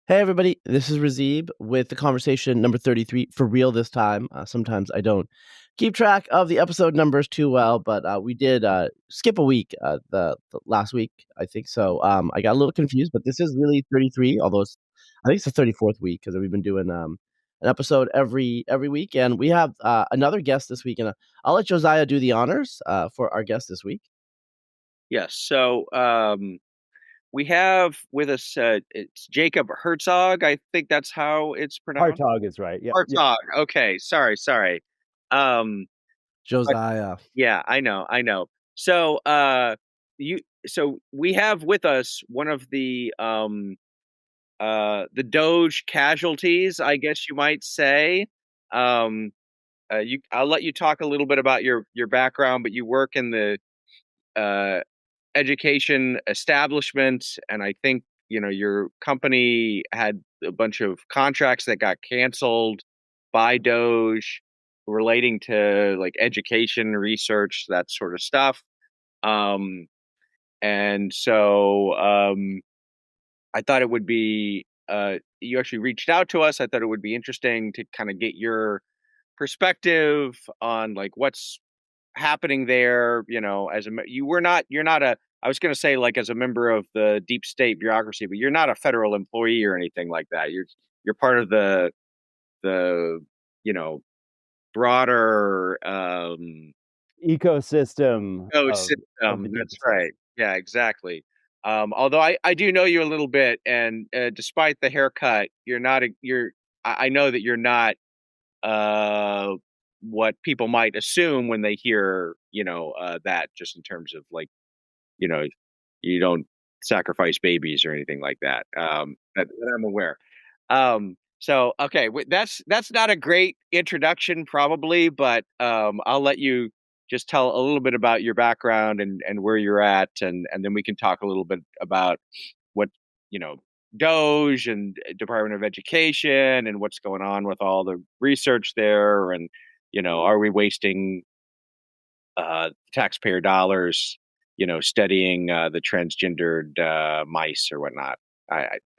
Hey everybody, this is Razib with the conversation number 33 for real this time. Sometimes I don't keep track of the episode numbers too well, but we did skip a week the last week, I think. So I got a little confused, but this is really 33, although I think it's the 34th week because we've been doing an episode every week. And we have another guest this week. And I'll let Josiah do the honors for our guest this week. Yes. We have with us it's Jacob Herzog. I think that's how it's pronounced. Hartog is right. Yep. Yep. Herzog. Okay. Sorry. Um, but Josiah. yeah, I know. So you so we have with us one of the DOGE casualties, I guess you might say. Um, I'll let you talk a little bit about your background, but you work in the uh education establishment, and I think your company had a bunch of contracts that got canceled by DOGE relating to like education research, that sort of stuff. um and so I thought it would be you actually reached out to us. I thought it would be interesting to kind of get your perspective on like what's happening there. As you're not a, I was going to say like as a member of the deep state bureaucracy, but you're not a federal employee or anything like that. You're part of the you know broader Ecosystem of the system. deep That's state. right. Yeah, exactly. Although I do know you a little bit, and despite the haircut, you're not a you're I know that you're not uh what people might assume when they hear that, just in terms of like you know you don't sacrifice babies or anything like that. That I'm aware. So okay, that's not a great introduction probably, but I'll let you just tell a little bit about your background and where you're at, and then we can talk a little bit about what you know DOGE and Department of Education and what's going on with all the research there, and are we wasting taxpayer dollars, studying the transgendered mice or whatnot.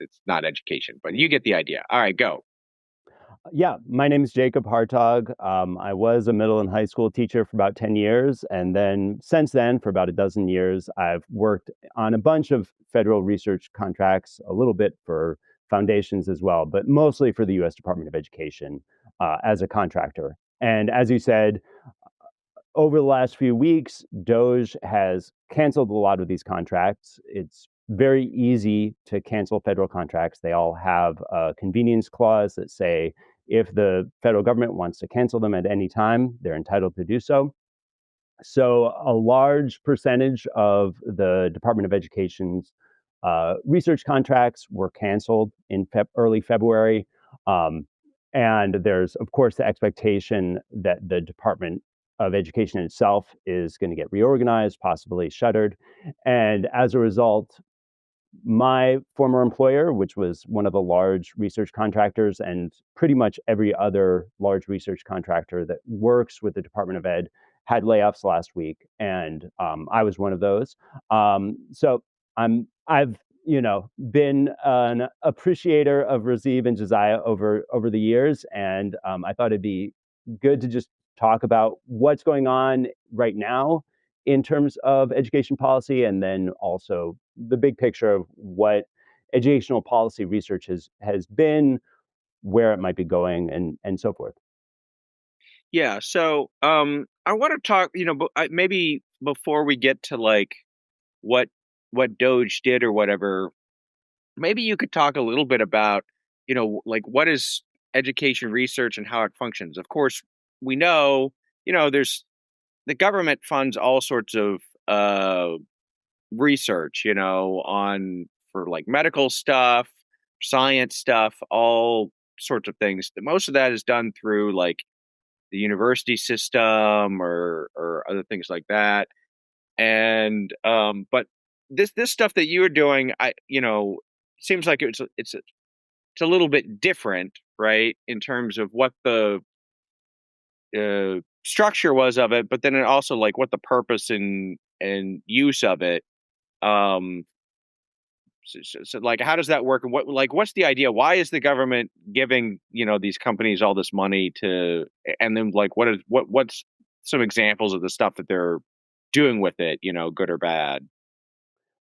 It's not education, but you get the idea. All right, go. Yeah, my name is Jacob Hartog. I was a middle and high school teacher for about 10 years. And then since then, for about a dozen years, I've worked on a bunch of federal research contracts, a little bit for foundations as well, but mostly for the US Department of Education as a contractor. And as you said, over the last few weeks, DOGE has canceled a lot of these contracts. It's very easy to cancel federal contracts. They all have a convenience clause that say if the federal government wants to cancel them at any time, they're entitled to do so. So a large percentage of the Department of Education's research contracts were canceled in early February. Um, and there's, of course, the expectation that the Department of Education itself is going to get reorganized, possibly shuttered. And as a result, my former employer, which was one of the large research contractors, and pretty much every other large research contractor that works with the Department of Ed, had layoffs last week, and I was one of those. So I've been an appreciator of Razib and Josiah over the years, and I thought it'd be good to just talk about what's going on right now in terms of education policy, and then also the big picture of what educational policy research has been, where it might be going, and so forth. Yeah. So I want to talk. Maybe before we get to like what DOGE did or whatever, maybe you could talk a little bit about like what is education research and how it functions. Of course, we know there's the government funds all sorts of research, on for like medical stuff, science stuff, all sorts of things. Most of that is done through like the university system or other things like that. And but this stuff that you are doing, seems like it's a little bit different, right, in terms of what the structure was of it, but then it also like what the purpose and use of it. Um, So, like, how does that work? And what's the idea? Why is the government giving, these companies all this money to, and then like, what's some examples of the stuff that they're doing with it, good or bad?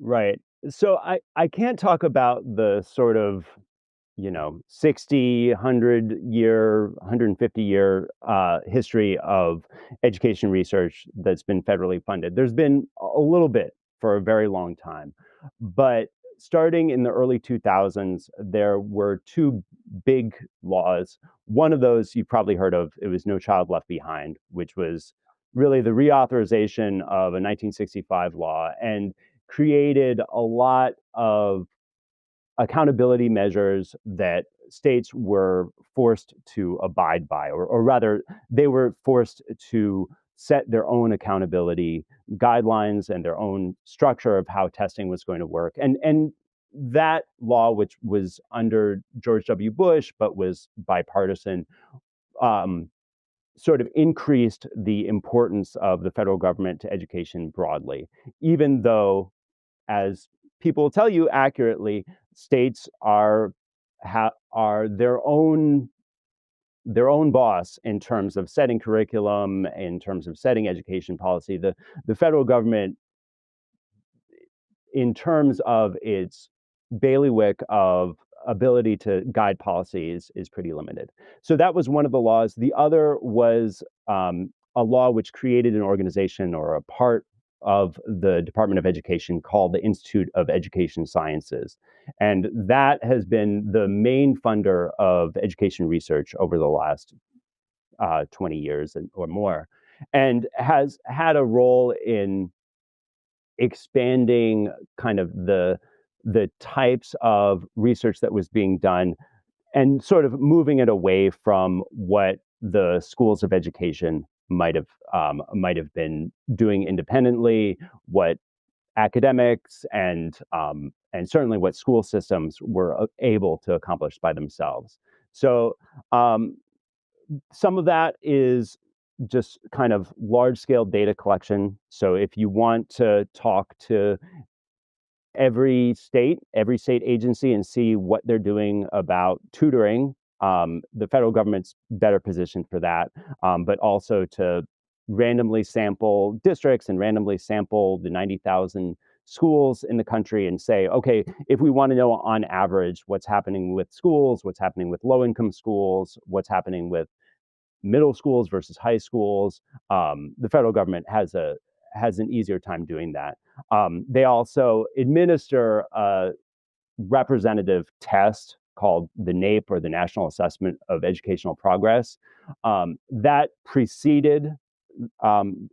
Right. So I can't talk about the sort of 60, 100-year, 150-year history of education research that's been federally funded. There's been a little bit for a very long time. But starting in the early 2000s, there were two big laws. One of those you've probably heard of. It was No Child Left Behind, which was really the reauthorization of a 1965 law and created a lot of accountability measures that states were forced to abide by, or rather, they were forced to set their own accountability guidelines and their own structure of how testing was going to work. And that law, which was under George W. Bush but was bipartisan, um, sort of increased the importance of the federal government to education broadly, even though, as people tell you accurately, states are their own boss in terms of setting curriculum, in terms of setting education policy. The federal government, in terms of its bailiwick of ability to guide policies, is pretty limited. So that was one of the laws. The other was a law which created an organization, or a part of the Department of Education, called the Institute of Education Sciences. And that has been the main funder of education research over the last 20 years or more, and has had a role in expanding kind of the types of research that was being done, and sort of moving it away from what the schools of education might have been doing independently, what academics and certainly what school systems were able to accomplish by themselves. So um, some of that is just kind of large scale data collection. So if you want to talk to every state agency and see what they're doing about tutoring, the federal government's better positioned for that, but also to randomly sample districts and randomly sample the 90,000 schools in the country and say, okay, if we want to know on average what's happening with schools, what's happening with low income schools, what's happening with middle schools versus high schools, the federal government has an easier time doing that. They also administer a representative test called the NAEP, or the National Assessment of Educational Progress, that um,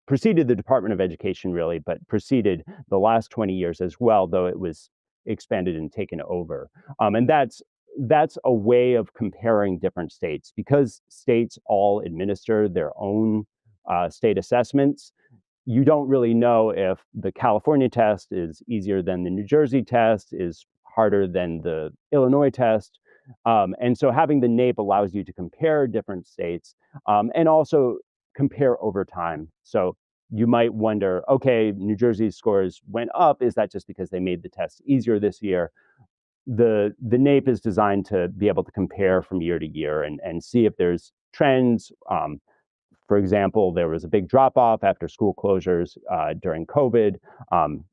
preceded the Department of Education, really, but preceded the last 20 years as well, though it was expanded and taken over. And that's a way of comparing different states, because states all administer their own state assessments. You don't really know if the California test is easier than the New Jersey test, is harder than the Illinois test. And so having the NAEP allows you to compare different states, and also compare over time. So you might wonder, okay, New Jersey's scores went up. Is that just because they made the test easier this year? The NAEP is designed to be able to compare from year to year and see if there's trends. For example, there was a big drop off after school closures during COVID,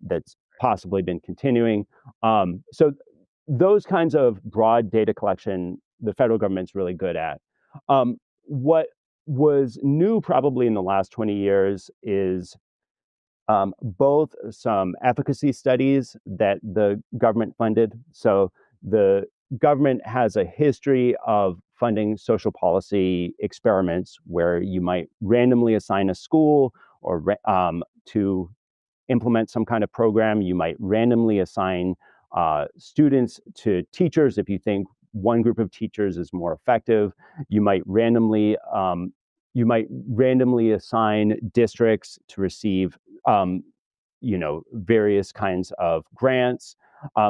that's possibly been continuing. So those kinds of broad data collection, the federal government's really good at. What was new probably in the last 20 years is both some efficacy studies that the government funded. So the government has a history of funding social policy experiments where you might randomly assign a school, or to implement some kind of program. You might randomly assign students to teachers if you think one group of teachers is more effective. You might randomly assign districts to receive various kinds of grants.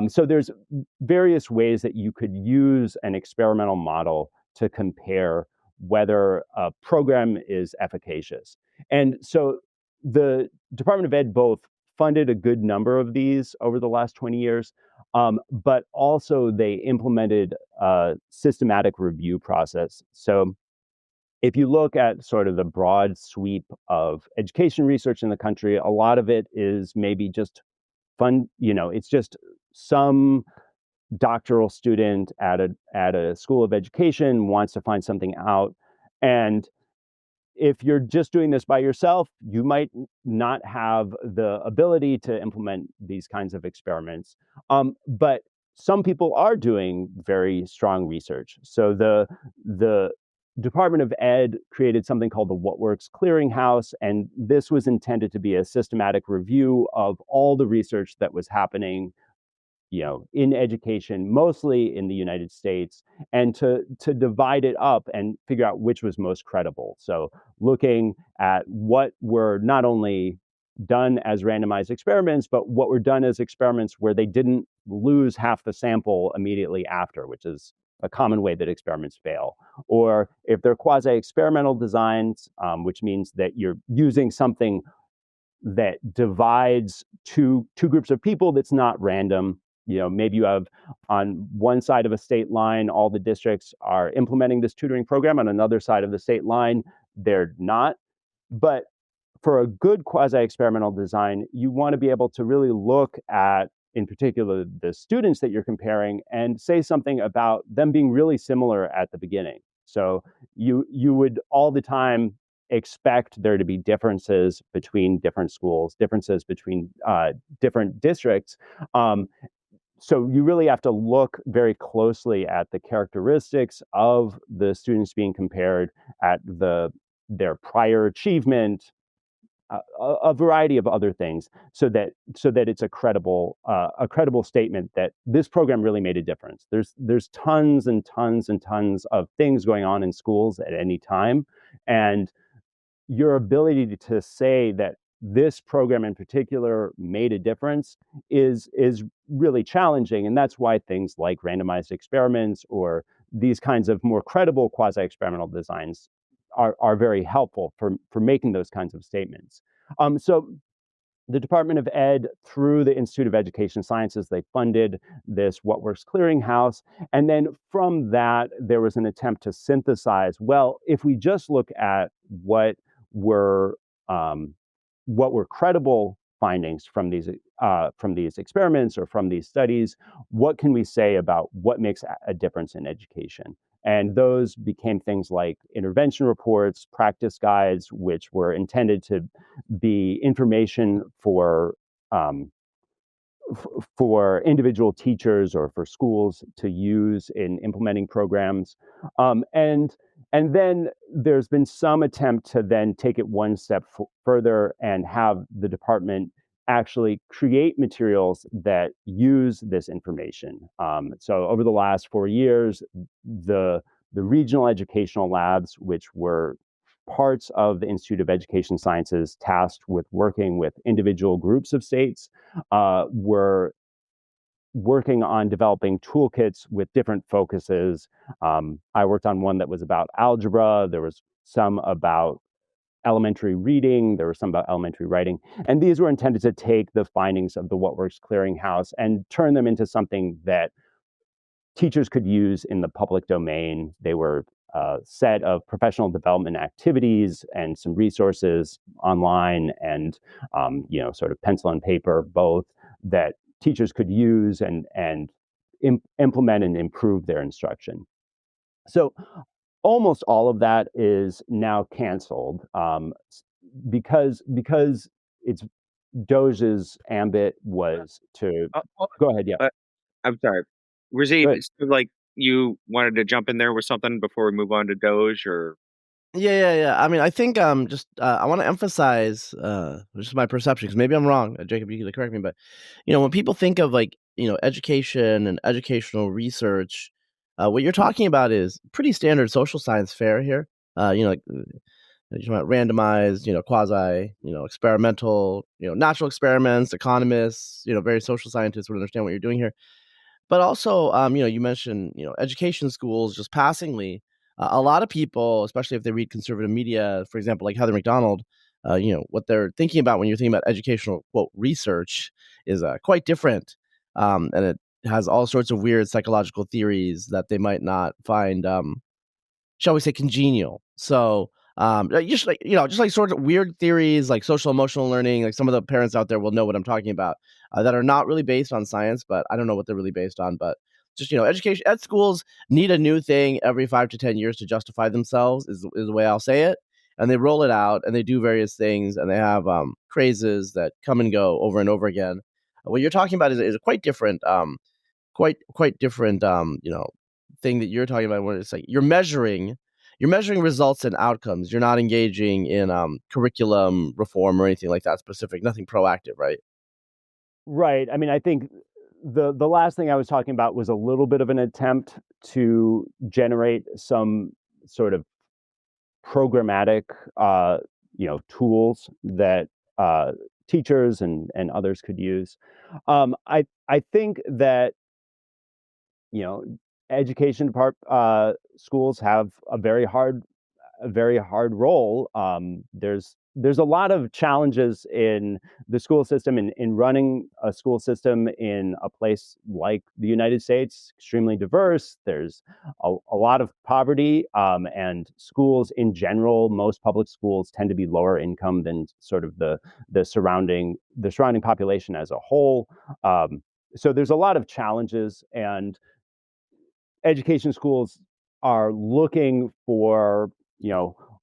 So there's various ways that you could use an experimental model to compare whether a program is efficacious. And so the Department of Ed both funded a good number of these over the last 20 years, But also they implemented a systematic review process. So if you look at sort of the broad sweep of education research in the country, a lot of it is maybe just fun, it's just some doctoral student at a school of education wants to find something out. And if you're just doing this by yourself, you might not have the ability to implement these kinds of experiments. But some people are doing very strong research. So the Department of Ed created something called the What Works Clearinghouse, and this was intended to be a systematic review of all the research that was happening in education, mostly in the United States, and to divide it up and figure out which was most credible. So looking at what were not only done as randomized experiments, but what were done as experiments where they didn't lose half the sample immediately after, which is a common way that experiments fail. Or if they're quasi-experimental designs, which means that you're using something that divides two groups of people that's not random. Maybe you have on one side of a state line, all the districts are implementing this tutoring program. On another side of the state line, they're not. But for a good quasi-experimental design, you want to be able to really look at, in particular, the students that you're comparing and say something about them being really similar at the beginning. So you would all the time expect there to be differences between different schools, differences between different districts. So you really have to look very closely at the characteristics of the students being compared, at their prior achievement, a variety of other things, so that it's a credible statement that this program really made a difference. There's tons and tons and tons of things going on in schools at any time, and your ability to say that this program in particular made a difference is really challenging. And that's why things like randomized experiments or these kinds of more credible quasi-experimental designs are very helpful for making those kinds of statements. So the Department of Ed, through the Institute of Education Sciences, they funded this What Works Clearinghouse. And then from that, there was an attempt to synthesize, well, if we just look at what were credible findings from these experiments or from these studies, what can we say about what makes a difference in education? And those became things like intervention reports, practice guides, which were intended to be information for individual teachers or for schools to use in implementing programs. And then there's been some attempt to then take it one step further and have the department actually create materials that use this information. So over the last 4 years, the regional educational labs, which were parts of the Institute of Education Sciences tasked with working with individual groups of states, were working on developing toolkits with different focuses. I worked on one that was about algebra. There was some about elementary reading. There was some about elementary writing. And these were intended to take the findings of the What Works Clearinghouse and turn them into something that teachers could use in the public domain. They were a set of professional development activities and some resources online and, sort of pencil and paper, both, that teachers could use and implement and improve their instruction. So almost all of that is now canceled because it's DOGE's ambit was to go ahead. Yeah, I'm sorry, Razib. It's like you wanted to jump in there with something before we move on to DOGE, or Yeah. I mean, I think just I want to emphasize just my perception, because maybe I'm wrong, Jacob. You can correct me, but when people think of education and educational research, what you're talking about is pretty standard social science fare here. Like you're talking about randomized, quasi, experimental, natural experiments. Economists, very social scientists would understand what you're doing here. But also, you mentioned, education schools just passingly. A lot of people, especially if they read conservative media, for example, like Heather McDonald, what they're thinking about when you're thinking about educational quote research is quite different, and it has all sorts of weird psychological theories that they might not find, shall we say, congenial. So, just like just like sort of weird theories like social emotional learning. Like some of the parents out there will know what I'm talking about, that are not really based on science, but I don't know what they're really based on. But just education at schools need a new thing every 5 to 10 years to justify themselves. Is the way I'll say it. And they roll it out, and they do various things, and they have crazes that come and go over and over again. What you're talking about is quite different. Quite different thing that you're talking about, when it's like you're measuring results and outcomes. You're not engaging in curriculum reform or anything like that specific, nothing proactive, right? Right. I mean, I think the last thing I was talking about was a little bit of an attempt to generate some sort of programmatic, tools that teachers and others could use. I think that you know schools have a very hard role. There's a lot of challenges in the school system, in running a school system in a place like the United States, extremely diverse. There's a lot of poverty, and schools in general, most public schools tend to be lower income than sort of the surrounding population as a whole. So there's a lot of challenges, and education schools are looking for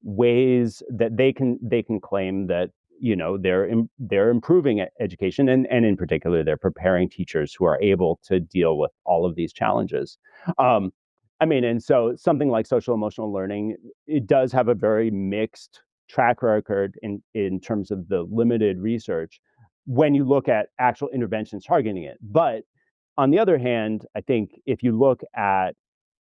ways that they can claim that they're improving education, and in particular they're preparing teachers who are able to deal with all of these challenges. um, I mean, and so something like social emotional learning, it does have a very mixed track record in terms of the limited research when you look at actual interventions targeting it. But on the other hand, I think if you look at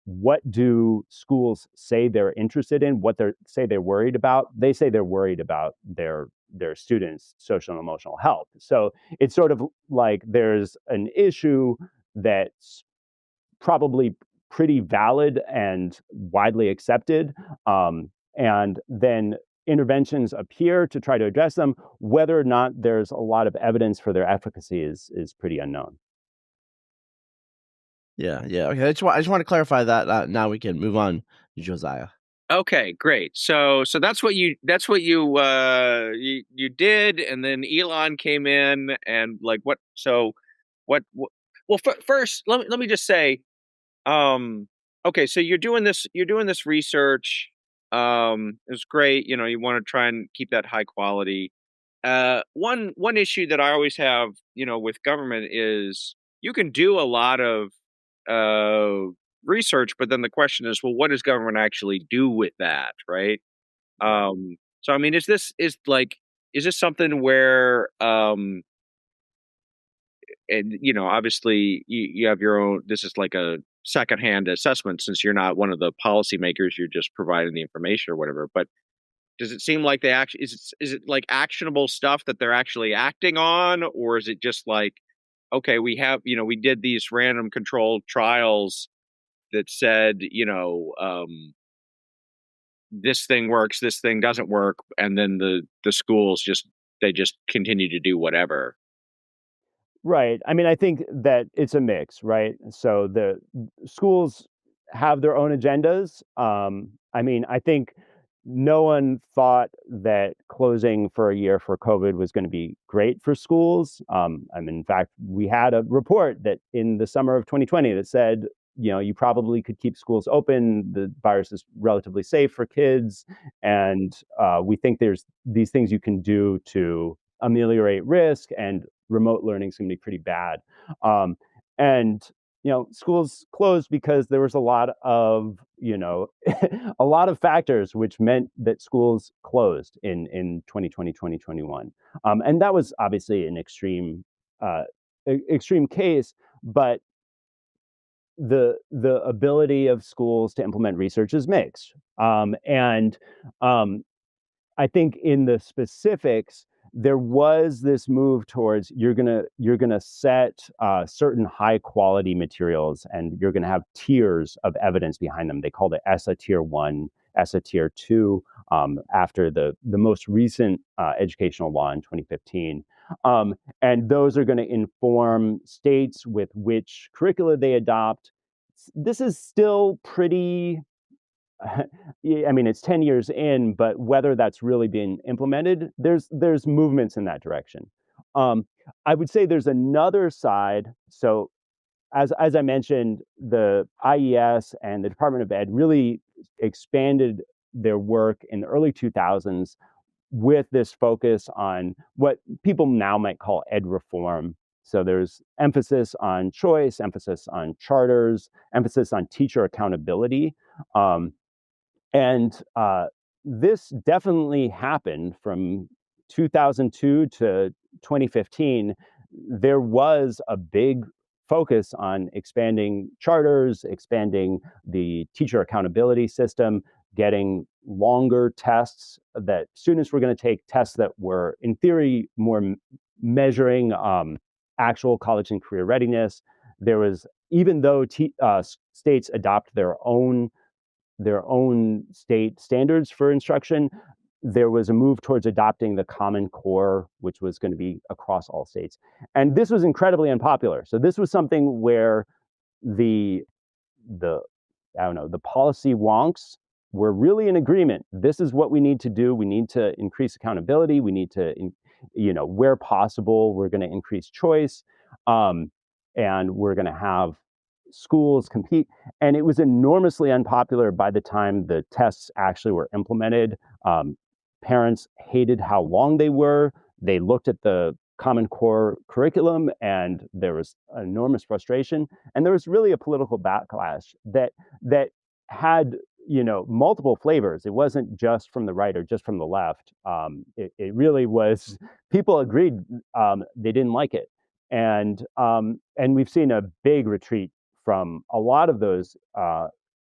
what do schools say they're interested in, what they're worried about, they say they're worried about their students' social and emotional health. So it's sort of like there's an issue that's probably pretty valid and widely accepted, and then interventions appear to try to address them. Whether or not there's a lot of evidence for their efficacy is pretty unknown. Yeah, yeah. Okay, I just want to clarify that. Now we can move on to Josiah. Okay, great. So that's what you did, and then Elon came in, and like what? So what well, first let me just say, um, okay, so you're doing this research. It's great. You want to try and keep that high quality. One issue that I always have, with government is you can do a lot of uh research, but then the question is, well, what does government actually do with that, right? Right. So I mean, is this something where and obviously you have your own, this is like a secondhand assessment since you're not one of the policymakers, you're just providing the information or whatever, but does it seem like they actually, is it like actionable stuff that they're actually acting on, or is it just like, okay, we did these random controlled trials that said, this thing works, this thing doesn't work, and then the schools just continue to do whatever. Right. I mean, I think that it's a mix, right? So the schools have their own agendas. I mean, I think no one thought that closing for a year for COVID was going to be great for schools. I mean, in fact, we had a report that in the summer of 2020 that said, you probably could keep schools open. The virus is relatively safe for kids, and we think there's these things you can do to ameliorate risk, and remote learning is going to be pretty bad. And schools closed because there was a lot of a lot of factors which meant that schools closed in 2020, 2021. And that was obviously an extreme case, but the ability of schools to implement research is mixed. And I think in the specifics, there was this move towards you're gonna set certain high quality materials, and you're gonna have tiers of evidence behind them. They called it ESSA Tier One, ESSA Tier Two, after the most recent educational law in 2015. And those are going to inform states with which curricula they adopt. This is still pretty, I mean, it's 10 years in, but whether that's really been implemented, there's movements in that direction. I would say there's another side. So as I mentioned, the IES and the Department of Ed really expanded their work in the early 2000s with this focus on what people now might call ed reform. So there's emphasis on choice, emphasis on charters, emphasis on teacher accountability. And this definitely happened from 2002 to 2015. There was a big focus on expanding charters, expanding the teacher accountability system, getting longer tests that students were going to take tests that were, in theory, more measuring actual college and career readiness. There was, even though states adopt their own state standards for instruction, there was a move towards adopting the Common Core, which was going to be across all states. And this was incredibly unpopular. So this was something where the the policy wonks were really in agreement. This is what we need to do. We need to increase accountability. We need to, where possible, we're going to increase choice, and we're going to have schools compete. And it was enormously unpopular by the time the tests actually were implemented. Parents hated how long they were. They looked at the Common Core curriculum and there was enormous frustration. And there was really a political backlash that had multiple flavors. It wasn't just from the right or just from the left. It really was, people agreed they didn't like it. And we've seen a big retreat from a lot of those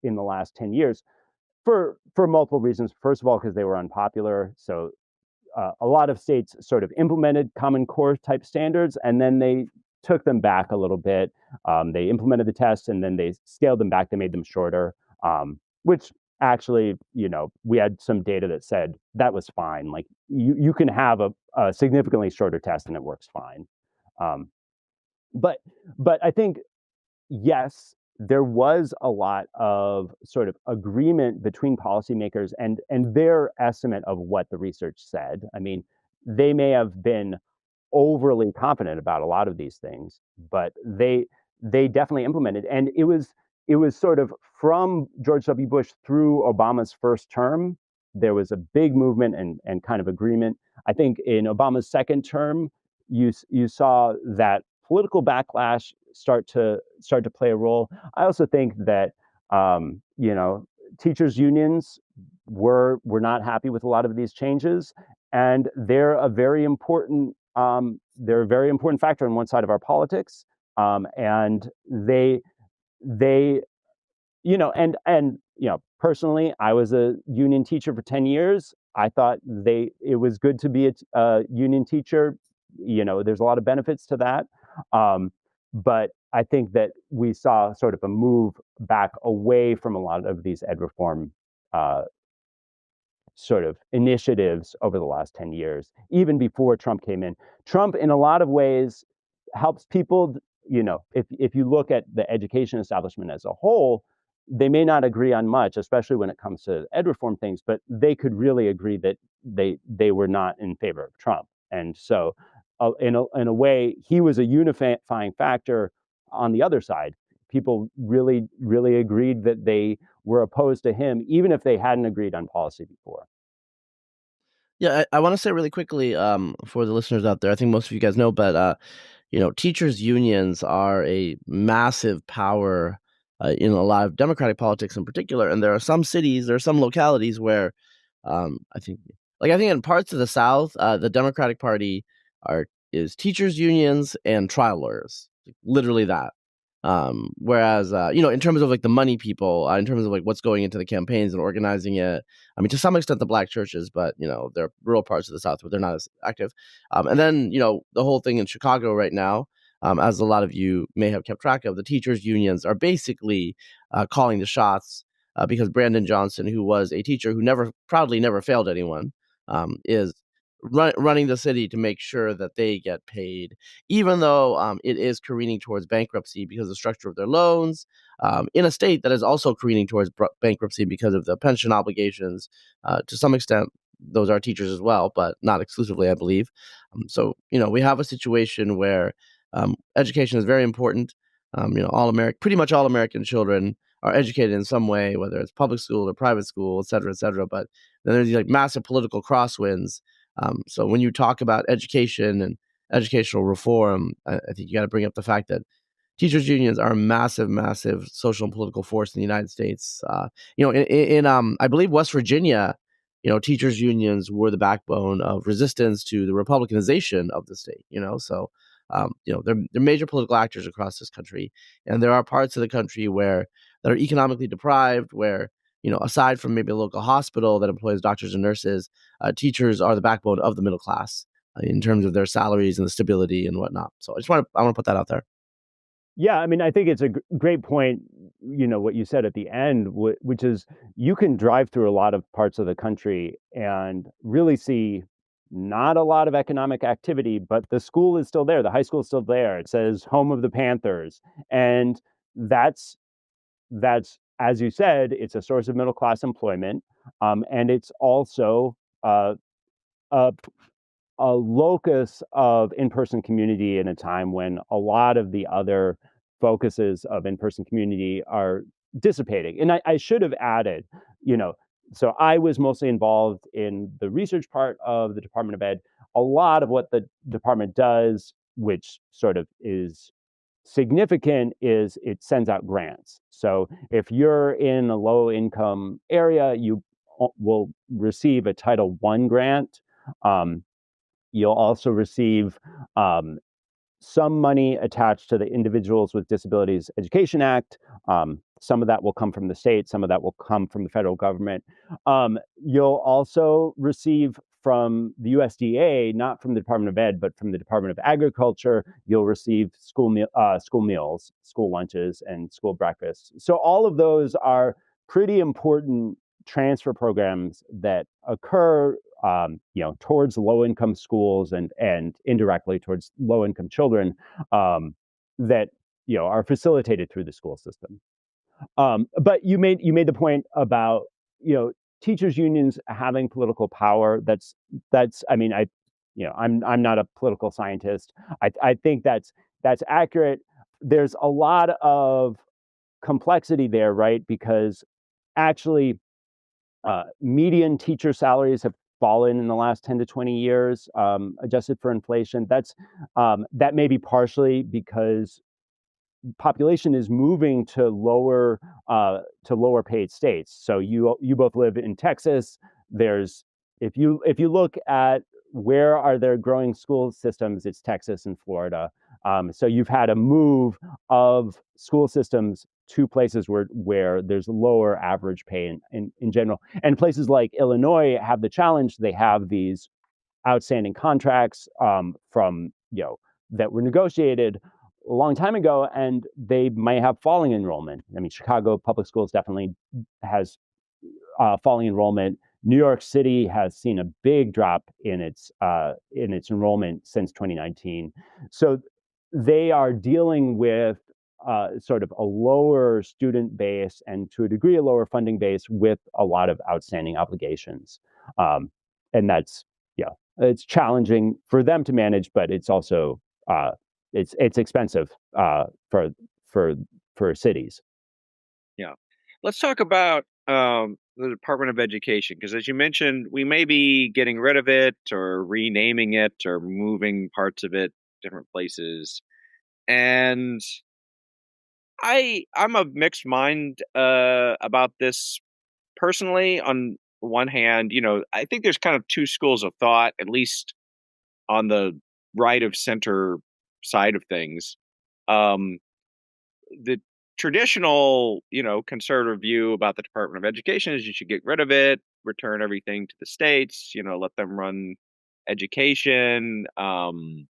in the last 10 years for multiple reasons. First of all, because they were unpopular. So a lot of states sort of implemented Common Core type standards, and then they took them back a little bit. They implemented the tests, and then they scaled them back. They made them shorter, which actually, we had some data that said that was fine. Like you can have a significantly shorter test and it works fine. But I think, yes, there was a lot of sort of agreement between policymakers and their estimate of what the research said. I mean, they may have been overly confident about a lot of these things, but they definitely implemented. And it was sort of from George W. Bush through Obama's first term, there was a big movement and kind of agreement. I think in Obama's second term, you saw that political backlash start to play a role. I also think that teachers unions were not happy with a lot of these changes, and they're a very important factor on one side of our politics. And they personally, I was a union teacher for 10 years. I thought it was good to be a union teacher. There's a lot of benefits to that. But I think that we saw sort of a move back away from a lot of these ed reform sort of initiatives over the last 10 years, even before Trump came in. Trump, in a lot of ways, helps people, if you look at the education establishment as a whole, they may not agree on much, especially when it comes to ed reform things, but they could really agree that they were not in favor of Trump. And so in a way, he was a unifying factor on the other side. People really, really agreed that they were opposed to him, even if they hadn't agreed on policy before. Yeah, I want to say really quickly for the listeners out there, I think most of you guys know, but teachers' unions are a massive power in a lot of Democratic politics in particular. And there are some cities, there are some localities where I think in parts of the South, the Democratic Party is teachers' unions and trial lawyers, literally that. Whereas in terms of like the money people, in terms of like what's going into the campaigns and organizing it, I mean, to some extent the black churches, but there are rural parts of the South where they're not as active. And then the whole thing in Chicago right now, as a lot of you may have kept track of, the teachers' unions are basically calling the shots because Brandon Johnson, who was a teacher who proudly never failed anyone, is running the city to make sure that they get paid, even though it is careening towards bankruptcy because of the structure of their loans, in a state that is also careening towards bankruptcy because of the pension obligations. To some extent, those are teachers as well, but not exclusively, I believe. So, we have a situation where education is very important. Pretty much all American children are educated in some way, whether it's public school or private school, et cetera, et cetera. But then there's these like massive political crosswinds. So when you talk about education and educational reform, I think you got to bring up the fact that teachers unions are a massive, massive social and political force in the United States. In I believe West Virginia, teachers unions were the backbone of resistance to the Republicanization of the state. They're major political actors across this country, and there are parts of the country where that are economically deprived, where aside from maybe a local hospital that employs doctors and nurses, teachers are the backbone of the middle class in terms of their salaries and the stability and whatnot. So I want to put that out there. Yeah, I mean, I think it's a great point, what you said at the end, which is you can drive through a lot of parts of the country and really see not a lot of economic activity, but the school is still there. The high school is still there. It says home of the Panthers. And that's, as you said, it's a source of middle class employment. And it's also a a locus of in-person community in a time when a lot of the other focuses of in-person community are dissipating. And I should have added, so I was mostly involved in the research part of the Department of Ed. A lot of what the department does, which sort of is significant, is it sends out grants. So if you're in a low income area, you will receive a Title I grant. You'll also receive some money attached to the Individuals with Disabilities Education Act. Some of that will come from the state, some of that will come from the federal government. You'll also receive from the USDA, not from the Department of Ed, but from the Department of Agriculture, you'll receive school meals, school lunches, and school breakfasts. So all of those are pretty important transfer programs that occur towards low-income schools and indirectly towards low-income children that are facilitated through the school system. But you made the point about teachers unions having political power. That's I mean I'm not a political scientist. I think that's accurate. There's a lot of complexity there, right? Because actually median teacher salaries have fallen in the last 10 to 20 years, adjusted for inflation. That may be partially because population is moving to lower paid states. So you both live in Texas. If you look at where are there growing school systems, it's Texas and Florida. So you've had a move of school systems to places where there's lower average pay in general. And places like Illinois have the challenge. They have these outstanding contracts from that were negotiated a long time ago, and they might have falling enrollment. I mean, Chicago public schools definitely has falling enrollment. New York City has seen a big drop in its enrollment since 2019. So they are dealing with sort of a lower student base and to a degree a lower funding base with a lot of outstanding obligations. And that's, it's challenging for them to manage, but it's also it's expensive for cities. Yeah. Let's talk about the Department of Education, because as you mentioned, we may be getting rid of it or renaming it or moving parts of it different places. And I'm of mixed mind about this personally. On one hand, I think there's kind of two schools of thought, at least on the right of center side of things. The traditional, conservative view about the Department of Education is you should get rid of it, return everything to the states, let them run education. You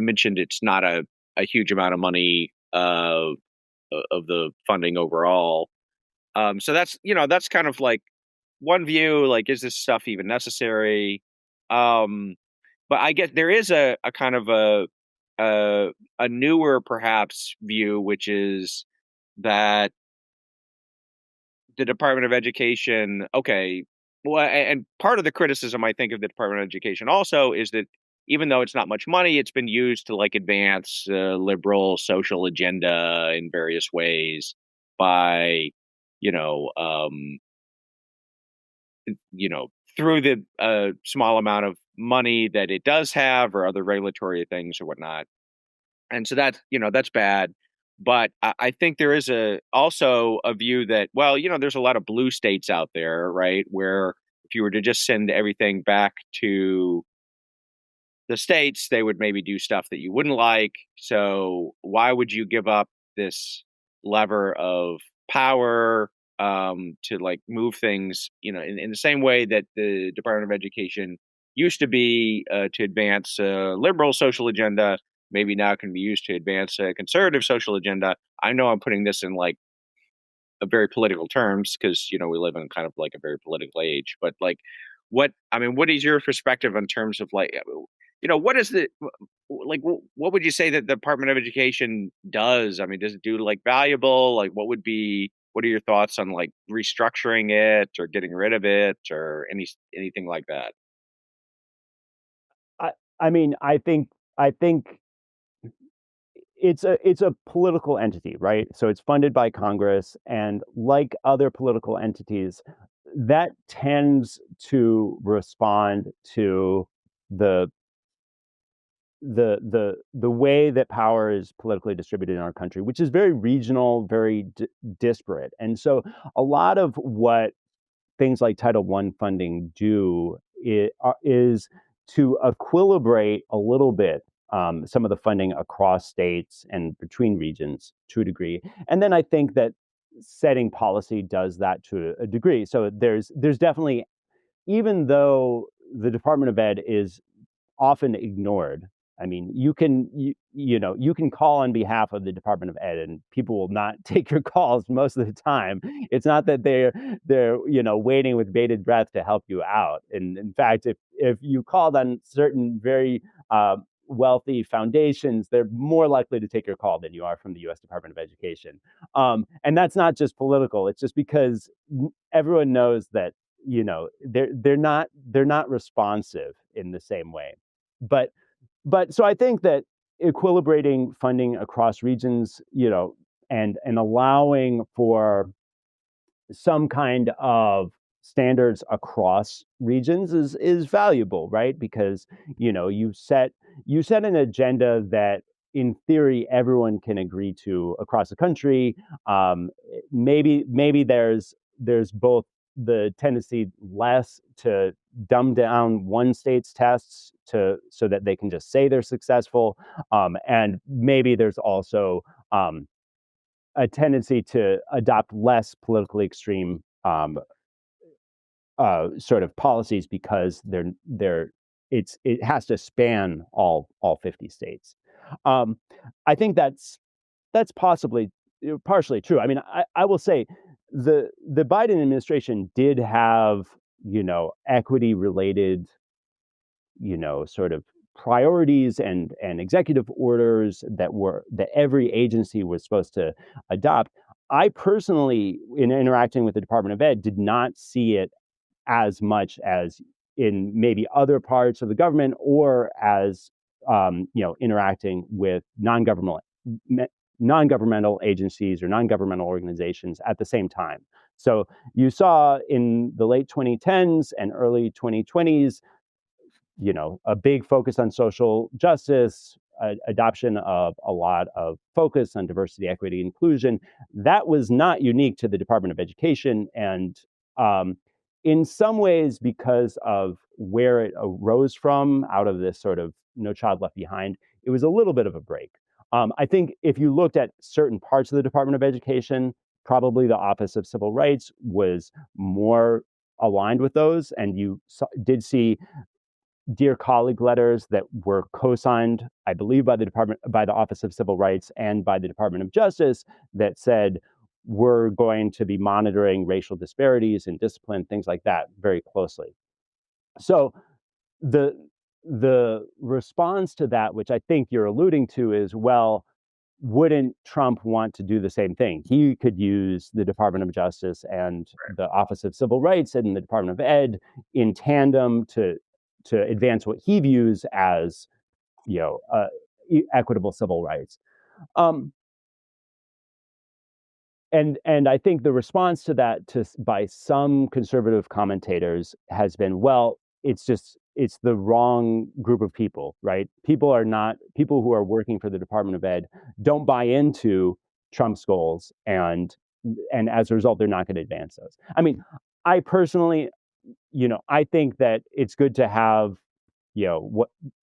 mentioned it's not a huge amount of money of the funding overall. So that's kind of like one view, like, is this stuff even necessary? Um, but I guess there is a kind of a newer perhaps view, which is that the Department of Education, okay, well, and part of the criticism I think of the Department of Education also is that even though it's not much money, it's been used to like advance liberal social agenda in various ways by, you know, um, you know, through the small amount of money that it does have, or other regulatory things or whatnot. And so that's, that's bad. But I think there is also a view that, well, there's a lot of blue states out there, right? Where if you were to just send everything back to the states, they would maybe do stuff that you wouldn't like. So why would you give up this lever of power to like move things, in the same way that the Department of Education used to be to advance a liberal social agenda, maybe now can be used to advance a conservative social agenda. I know I'm putting this in like a very political terms because we live in kind of like a very political age, but like what is your perspective in terms of like what is the like what would you say that the Department of Education does? I mean, does it do like valuable, like what are your thoughts on like restructuring it or getting rid of it or anything like that? I, I mean, I think it's a political entity, right? So it's funded by Congress, and like other political entities, that tends to respond to the the way that power is politically distributed in our country, which is very regional, very disparate. And so a lot of what things like Title I funding do is to equilibrate a little bit some of the funding across states and between regions to a degree. And then I think that setting policy does that to a degree. So there's definitely, even though the Department of Ed is often ignored. I mean, you can call on behalf of the Department of Ed, and people will not take your calls most of the time. It's not that they're waiting with bated breath to help you out. And in fact, if you called on certain very wealthy foundations, they're more likely to take your call than you are from the U.S. Department of Education. And that's not just political; it's just because everyone knows that they're not responsive in the same way. But so I think that equilibrating funding across regions, and allowing for some kind of standards across regions is valuable, right? Because you set an agenda that in theory everyone can agree to across the country. Maybe there's both the tendency less to dumb down one state's tests so that they can just say they're successful, and maybe there's also a tendency to adopt less politically extreme sort of policies because it has to span all 50 states. I think that's possibly partially true. I mean, I will say the Biden administration did have equity related sort of priorities and executive orders that every agency was supposed to adopt. I personally, in interacting with the Department of Ed, did not see it as much as in maybe other parts of the government, or as interacting with non-governmental agencies or non-governmental organizations at the same time. So you saw in the late 2010s and early 2020s, a big focus on social justice, adoption of a lot of focus on diversity, equity, inclusion. That was not unique to the Department of Education. And in some ways, because of where it arose from, out of this sort of No Child Left Behind, it was a little bit of a break. I think if you looked at certain parts of the Department of Education, probably the Office of Civil Rights was more aligned with those, and you did see dear colleague letters that were co-signed, I believe, by the Office of Civil Rights and by the Department of Justice, that said we're going to be monitoring racial disparities in discipline, things like that, very closely. So the the response to that, which I think you're alluding to, is, well, wouldn't Trump want to do the same thing? He could use the Department of Justice and the Office of Civil Rights and the Department of Ed in tandem to advance what he views as, equitable civil rights. Um, and I think the response to that, by some conservative commentators, has been, well, it's the wrong group of people, right? People who are working for the Department of Ed don't buy into Trump's goals, and as a result, they're not going to advance those. I mean, I personally, I think that it's good to have,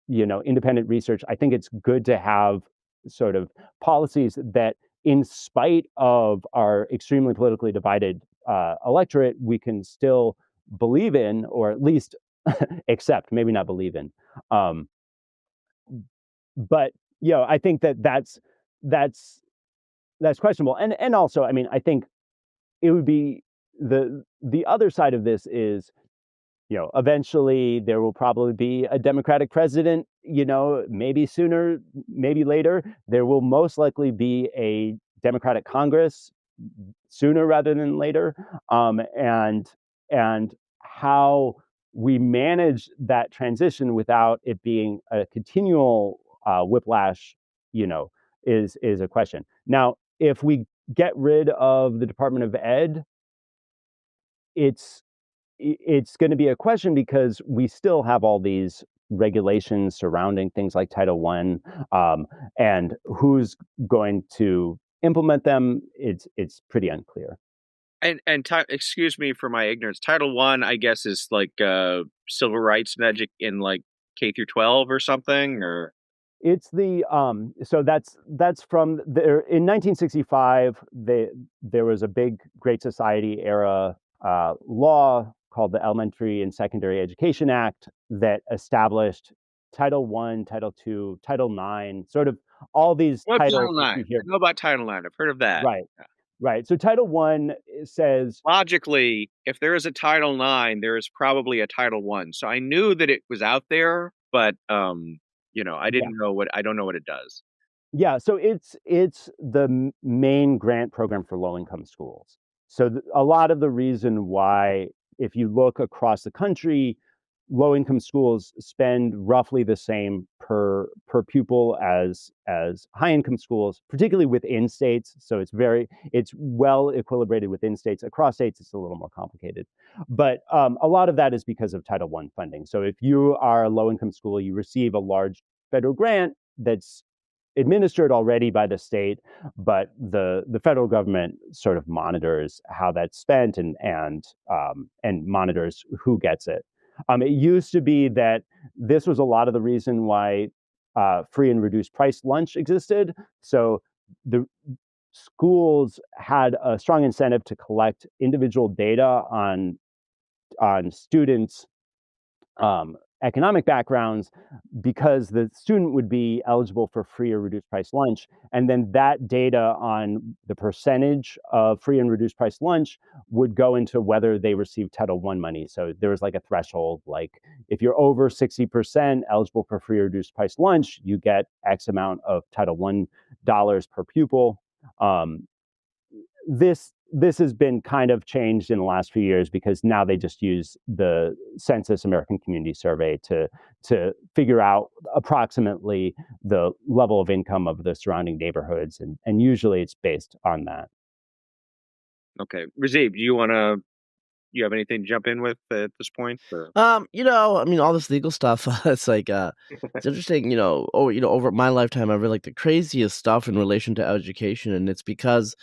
independent research. I think it's good to have sort of policies that, in spite of our extremely politically divided electorate, we can still believe in, or at least accept, maybe not believe in. But I think that's questionable. And also, I mean, I think it would be, the other side of this is, eventually there will probably be a Democratic president, maybe sooner, maybe later. There will most likely be a Democratic Congress sooner rather than later. And how we manage that transition without it being a continual whiplash, is a question. Now, if we get rid of the Department of Ed, it's going to be a question, because we still have all these regulations surrounding things like Title I, and who's going to implement them. It's pretty unclear. And excuse me for my ignorance. Title I, I guess, is like civil rights in like K through 12 or something, or it's the so that's from there. In 1965, there was a big Great Society era law called the Elementary and Secondary Education Act that established Title I, Title II, Title IX, sort of all these titles. Title IX? I know about Title IX. I've heard of that. Right. Right. So Title I says, logically, if there is a Title IX, there is probably a Title I. So I knew that it was out there, but I didn't know I don't know what it does. Yeah, so it's the main grant program for low-income schools. So a lot of the reason why, if you look across the country, low-income schools spend roughly the same per pupil as high-income schools, particularly within states. So it's well equilibrated within states. Across states, it's a little more complicated. But a lot of that is because of Title I funding. So if you are a low-income school, you receive a large federal grant that's administered already by the state, but the federal government sort of monitors how that's spent, and monitors who gets it. It used to be that this was a lot of the reason why free and reduced price lunch existed. So the schools had a strong incentive to collect individual data on students' economic backgrounds, because the student would be eligible for free or reduced price lunch. And then that data on the percentage of free and reduced price lunch would go into whether they received Title I money. So there was like a threshold, like if you're over 60% eligible for free or reduced price lunch, you get X amount of Title I dollars per pupil. This has been kind of changed in the last few years, because now they just use the Census American Community Survey to figure out approximately the level of income of the surrounding neighborhoods, and usually it's based on that. Okay, Razib, do you have anything to jump in with at this point? Or? I mean, all this legal stuff, it's like, it's interesting, over my lifetime, I've read like the craziest stuff in relation to education. And it's because,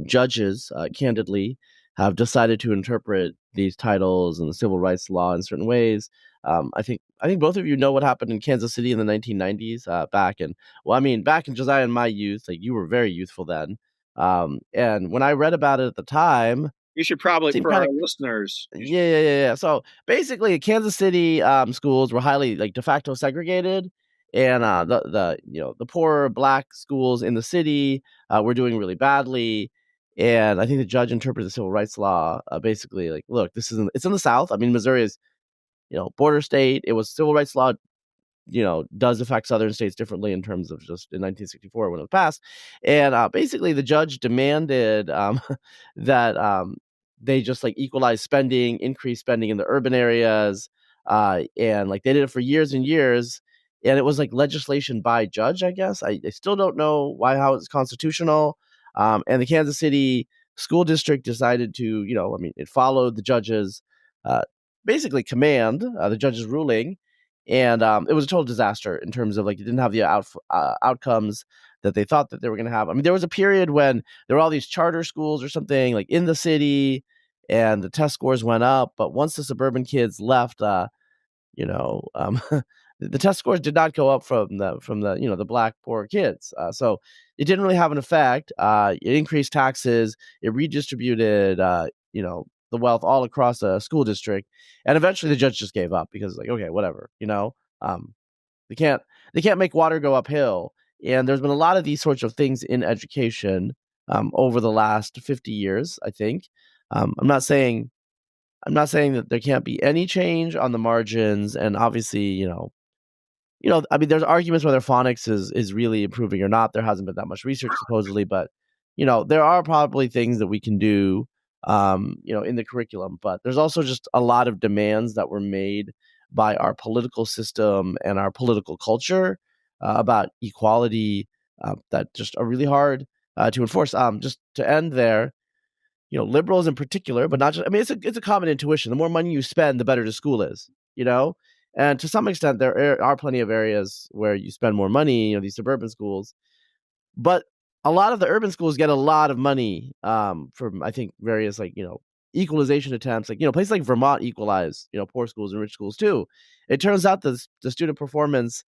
judges, candidly, have decided to interpret these titles and the civil rights law in certain ways. I think both of you know what happened in Kansas City in the 1990s, back in Josiah and my youth. Like, you were very youthful then. And when I read about it at the time, you should probably, for our listeners. Yeah. So basically, Kansas City schools were highly like de facto segregated, and the poorer black schools in the city were doing really badly. And I think the judge interpreted the civil rights law basically like, look, it's in the South. I mean, Missouri is border state. It was civil rights law, does affect southern states differently in terms of just in 1964 when it was passed. And basically, the judge demanded that they just like equalize spending, increase spending in the urban areas, and like they did it for years and years. And it was like legislation by judge, I guess. I still don't know how it's constitutional. And the Kansas City school district decided to, it followed the judge's uh, basically command, the judge's ruling, and it was a total disaster in terms of like it didn't have the outcomes that they thought that they were going to have. I mean, there was a period when there were all these charter schools or something like in the city, and the test scores went up. But once the suburban kids left, you know, um, the test scores did not go up from the the black poor kids. So it didn't really have an effect. It increased taxes. It redistributed the wealth all across the school district, and eventually the judge just gave up because like, okay, whatever, um, they can't make water go uphill. And there's been a lot of these sorts of things in education over the last 50 years, I think. I'm not saying that there can't be any change on the margins, and obviously, I mean, there's arguments whether phonics is really improving or not. There hasn't been that much research supposedly, but there are probably things that we can do, in the curriculum. But there's also just a lot of demands that were made by our political system and our political culture about equality that just are really hard to enforce. Just to end there, liberals in particular, but not just. I mean, it's a common intuition. The more money you spend, the better the school is. And to some extent, there are plenty of areas where you spend more money. These suburban schools, but a lot of the urban schools get a lot of money from I think various like equalization attempts. Like places like Vermont equalize poor schools and rich schools too. It turns out the student performance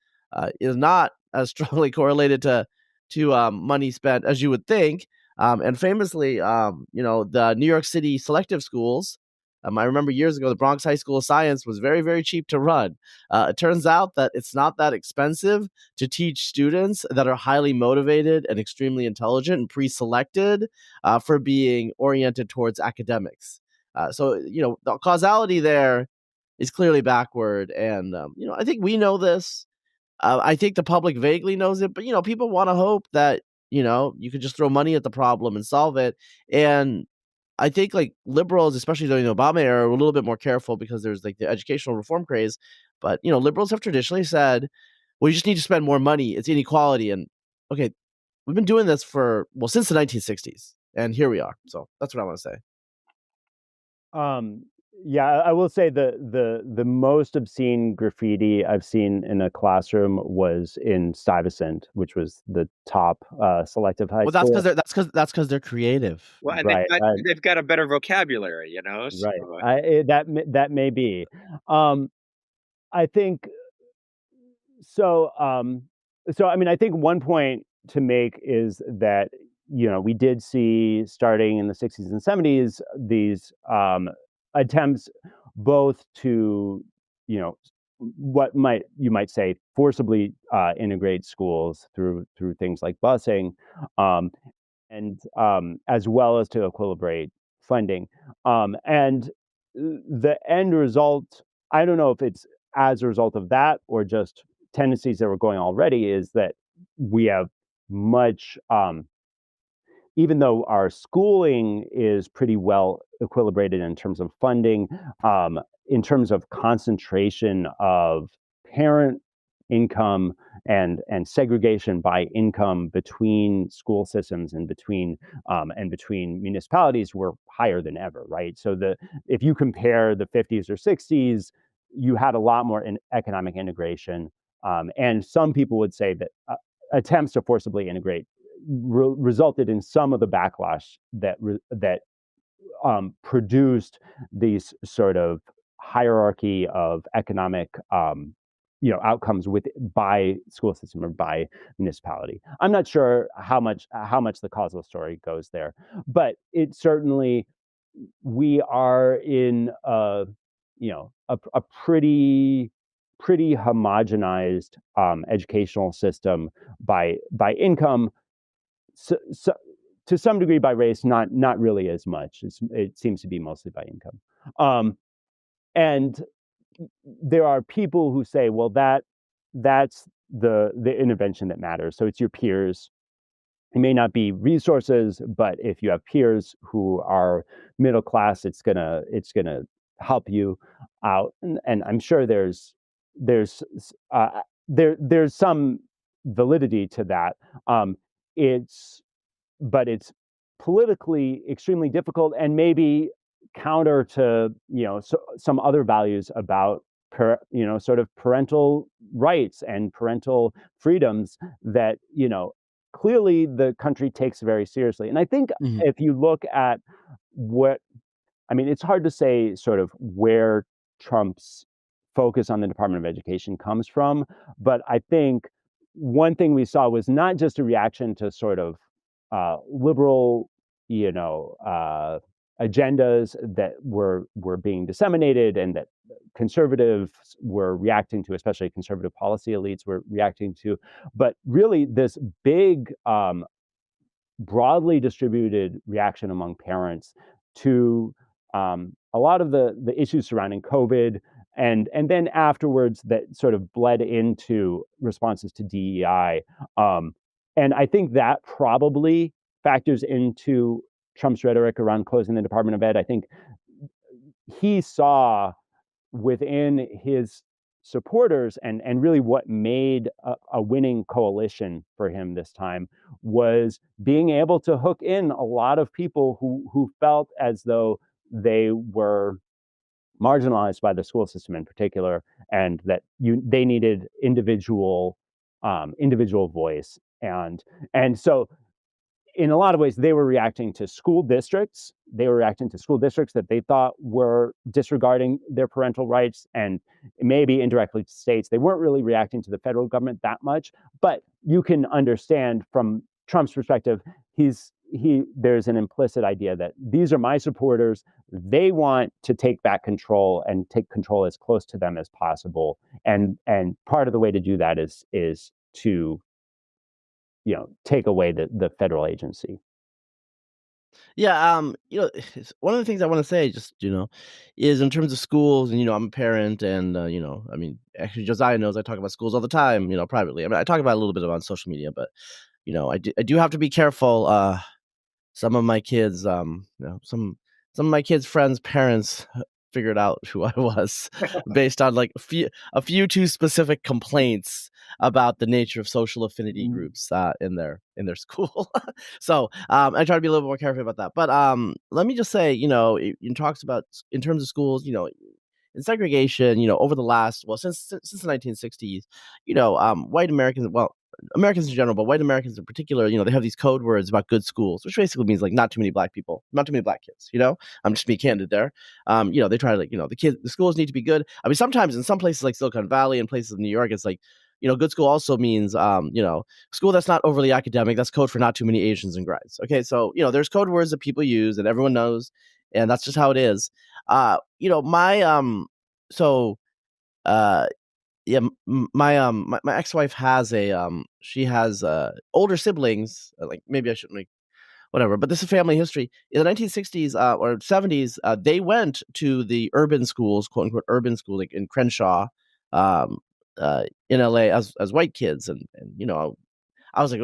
is not as strongly correlated to money spent as you would think. And famously, the New York City selective schools. I remember years ago, the Bronx High School of Science was very, very cheap to run. It turns out that it's not that expensive to teach students that are highly motivated and extremely intelligent and pre-selected for being oriented towards academics. So, the causality there is clearly backward. And, I think we know this. I think the public vaguely knows it, but people want to hope that you could just throw money at the problem and solve it. And I think like liberals, especially during the Obama era, were a little bit more careful because there's like the educational reform craze. But liberals have traditionally said, "Well, you just need to spend more money. It's inequality." And okay, we've been doing this since the 1960s, and here we are. So that's what I want to say. Yeah, I will say the most obscene graffiti I've seen in a classroom was in Stuyvesant, which was the top selective high Well, that's school. because they're creative. Well, and Right, they've got a better vocabulary, So, right. That may be. I think so. So I mean, I think one point to make is that we did see starting in the 60s and 70s these attempts both to what you might say forcibly integrate schools through things like busing, and as well as to equilibrate funding, and the end result, I don't know if it's as a result of that or just tendencies that were going already, is that we have much even though our schooling is pretty well equilibrated in terms of funding, in terms of concentration of parent income and segregation by income between school systems and between municipalities, were higher than ever, right? So if you compare the 50s or 60s, you had a lot more economic integration, and some people would say that attempts to forcibly integrate resulted in some of the backlash that produced these sort of hierarchy of economic outcomes by school system or by municipality. I'm not sure how much the causal story goes there, but it certainly, we are in a pretty homogenized educational system by income. So, to some degree by race, not really as much. It seems to be mostly by income, and there are people who say, well, that's the intervention that matters. So it's your peers. It may not be resources, but if you have peers who are middle class, it's gonna help you out. And I'm sure there's there's some validity to that. It's but it's politically extremely difficult, and maybe counter to some other values about sort of parental rights and parental freedoms that clearly the country takes very seriously. And I think Mhm. if you look at what I mean, it's hard to say sort of where Trump's focus on the Department of Education comes from, but I think one thing we saw was not just a reaction to sort of liberal, agendas that were being disseminated and that conservatives were reacting to, especially conservative policy elites were reacting to, but really this big broadly distributed reaction among parents to a lot of the issues surrounding COVID, and then afterwards that sort of bled into responses to DEI. And I think that probably factors into Trump's rhetoric around closing the Department of Ed. I think he saw within his supporters, and really what made a winning coalition for him this time was being able to hook in a lot of people who felt as though they were marginalized by the school system in particular, and that they needed individual voice. And so in a lot of ways, they were reacting to school districts. They were reacting to school districts that they thought were disregarding their parental rights, and maybe indirectly to states. They weren't really reacting to the federal government that much. But you can understand from Trump's perspective, there's an implicit idea that these are my supporters. They want to take back control and take control as close to them as possible. And part of the way to do that is to take away the federal agency. Yeah, one of the things I want to say, just is in terms of schools, and I'm a parent, and I mean, actually, Josiah knows I talk about schools all the time, privately. I mean, I talk about it a little bit on social media, but I do have to be careful. Some of my kids, some of my kids' friends' parents figured out who I was based on like a few too specific complaints about the nature of social affinity groups in their school. So I try to be a little more careful about that. But let me just say, it talks about in terms of schools, in segregation, over the last since the 1960s, white Americans, well, Americans in general, but white Americans in particular, they have these code words about good schools, which basically means like not too many black people, not too many black kids. I'm just being candid there. They try to like, the schools need to be good. I mean, sometimes in some places like Silicon Valley and places in New York, it's like, good school also means, school that's not overly academic. That's code for not too many Asians and guys. Okay, so there's code words that people use and everyone knows, and that's just how it is. So uh yeah, my ex-wife has she has older siblings, like maybe I shouldn't, like, whatever, but this is family history. In the 1960s or 70s, they went to the urban schools, quote unquote urban school, like in Crenshaw, in LA, as white kids, and I was like,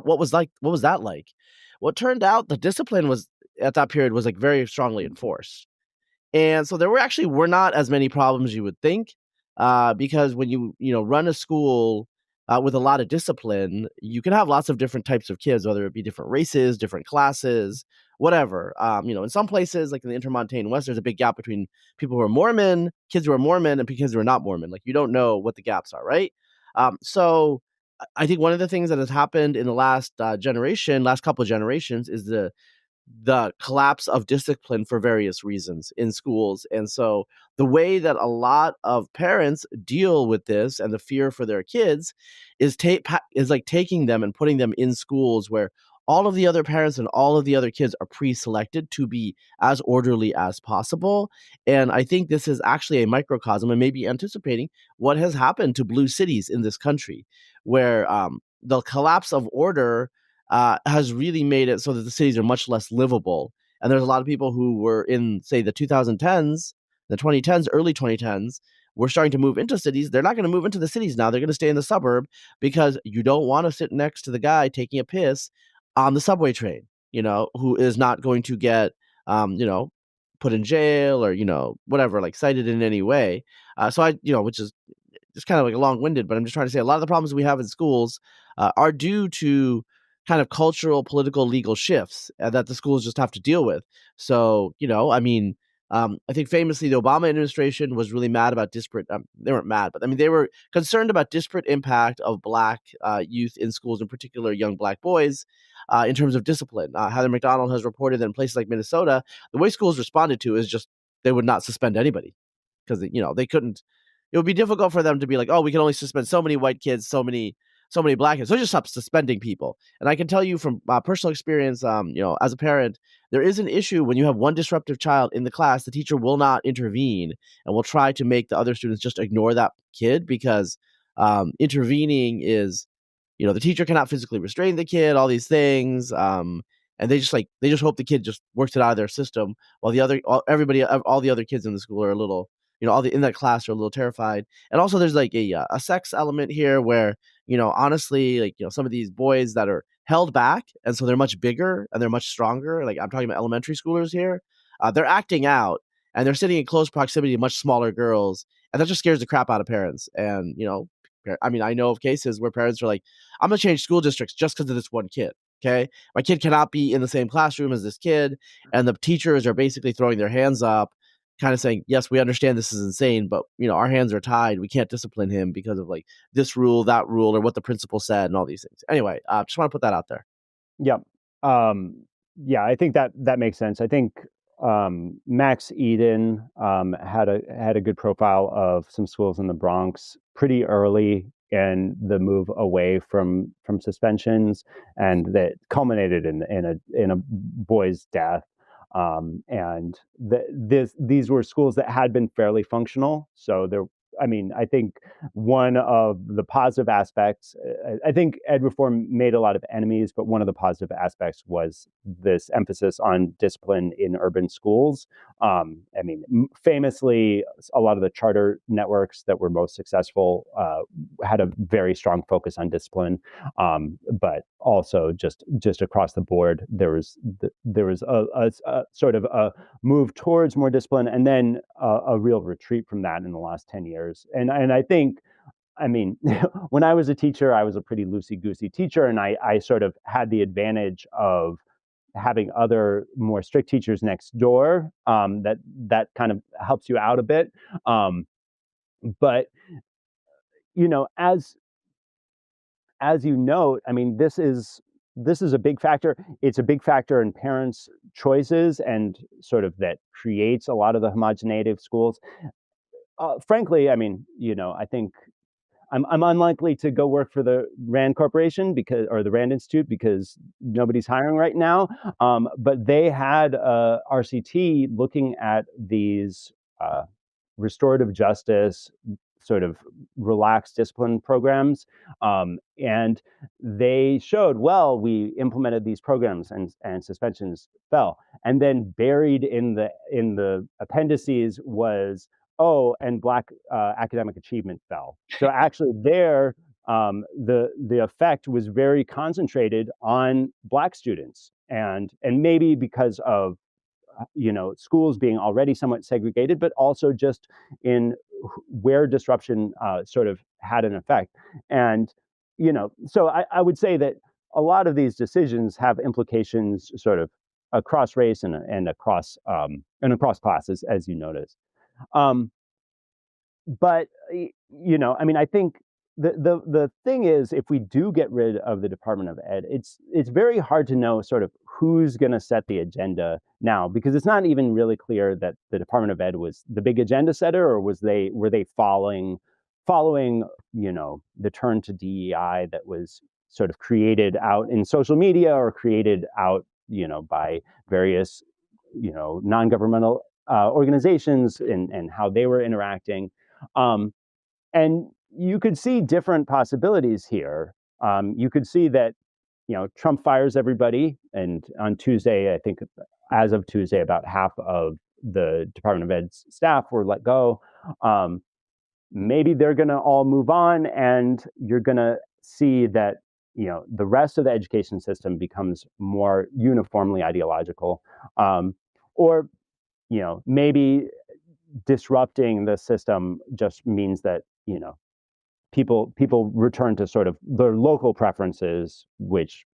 what was that like? Well, it turned out the discipline was at that period was like very strongly enforced. And so there were not as many problems you would think, because when you run a school with a lot of discipline, you can have lots of different types of kids, whether it be different races, different classes, whatever. In some places, like in the Intermontane West, there's a big gap between people who are Mormon, kids who are Mormon, and kids who are not Mormon. Like you don't know what the gaps are, right? So I think one of the things that has happened in the last last couple of generations, is the collapse of discipline for various reasons in schools. And so the way that a lot of parents deal with this and the fear for their kids is like taking them and putting them in schools where all of the other parents and all of the other kids are pre-selected to be as orderly as possible. And I think this is actually a microcosm and maybe anticipating what has happened to blue cities in this country, where the collapse of order has really made it so that the cities are much less livable. And there's a lot of people who were in, say, the 2010s, the 2010s, early 2010s, we're starting to move into cities. They're not going to move into the cities now. They're going to stay in the suburb because you don't want to sit next to the guy taking a piss on the subway train, who is not going to get, put in jail or, whatever, like cited in any way. Which is just kind of like long-winded, but I'm just trying to say a lot of the problems we have in schools are due to kind of cultural, political, legal shifts that the schools just have to deal with. So, I think famously the Obama administration was really mad about disparate. They weren't mad, but I mean they were concerned about disparate impact of Black youth in schools, in particular young Black boys, in terms of discipline. Heather McDonald has reported that in places like Minnesota, the way schools responded to is just they would not suspend anybody because they couldn't. It would be difficult for them to be like, oh, we can only suspend so many white kids, so many Black kids. So just stop suspending people. And I can tell you from personal experience, as a parent, there is an issue when you have one disruptive child in the class. The teacher will not intervene and will try to make the other students just ignore that kid because intervening is, the teacher cannot physically restrain the kid, all these things. And they just hope the kid just works it out of their system while all the other kids in the school are a little, all the in that class are a little terrified. And also there's like a sex element here where, honestly, like, some of these boys that are held back and so they're much bigger and they're much stronger. Like I'm talking about elementary schoolers here. They're acting out and they're sitting in close proximity to much smaller girls. And that just scares the crap out of parents. And, I know of cases where parents are like, I'm going to change school districts just because of this one kid. Okay. My kid cannot be in the same classroom as this kid. And the teachers are basically throwing their hands up, kind of saying, yes, we understand this is insane, but our hands are tied. We can't discipline him because of like this rule, that rule, or what the principal said and all these things. Anyway, just want to put that out there. Yeah. Yeah, I think that makes sense. I think Max Eden had a good profile of some schools in the Bronx pretty early in the move away from suspensions, and that culminated in a boy's death. And these were schools that had been fairly functional. So I think one of the positive aspects, I think ed reform made a lot of enemies, but one of the positive aspects was this emphasis on discipline in urban schools. Famously, a lot of the charter networks that were most successful had a very strong focus on discipline, but also just across the board, there was a sort of a move towards more discipline, and then a real retreat from that in the last 10 years. And I think, when I was a teacher, I was a pretty loosey-goosey teacher, and I sort of had the advantage of having other more strict teachers next door. That kind of helps you out a bit. But as you note, this is a big factor. It's a big factor in parents' choices, and sort of that creates a lot of the homogeneity of schools. Frankly, I think I'm unlikely to go work for the Rand Corporation or the Rand Institute because nobody's hiring right now. But they had RCT looking at these restorative justice, sort of relaxed discipline programs. And they showed, well, we implemented these programs and suspensions fell. And then buried in the appendices was, oh, and Black academic achievement fell. So actually there, the effect was very concentrated on Black students. And maybe because of schools being already somewhat segregated, but also just in where disruption sort of had an effect. And, so I would say that a lot of these decisions have implications sort of across race and across classes, as you noticed. But, I think the thing is, if we do get rid of the Department of Ed, it's very hard to know sort of who's going to set the agenda now, because it's not even really clear that the Department of Ed was the big agenda setter, or were they following the turn to DEI that was sort of created out in social media, or created out by various non-governmental organizations, and how they were interacting. And you could see different possibilities here. You could see that, Trump fires everybody, and on Tuesday, I think as of Tuesday, about half of the Department of Ed's staff were let go. maybe they're going to all move on, and you're going to see that the rest of the education system becomes more uniformly ideological, or maybe disrupting the system just means that people return to sort of their local preferences, which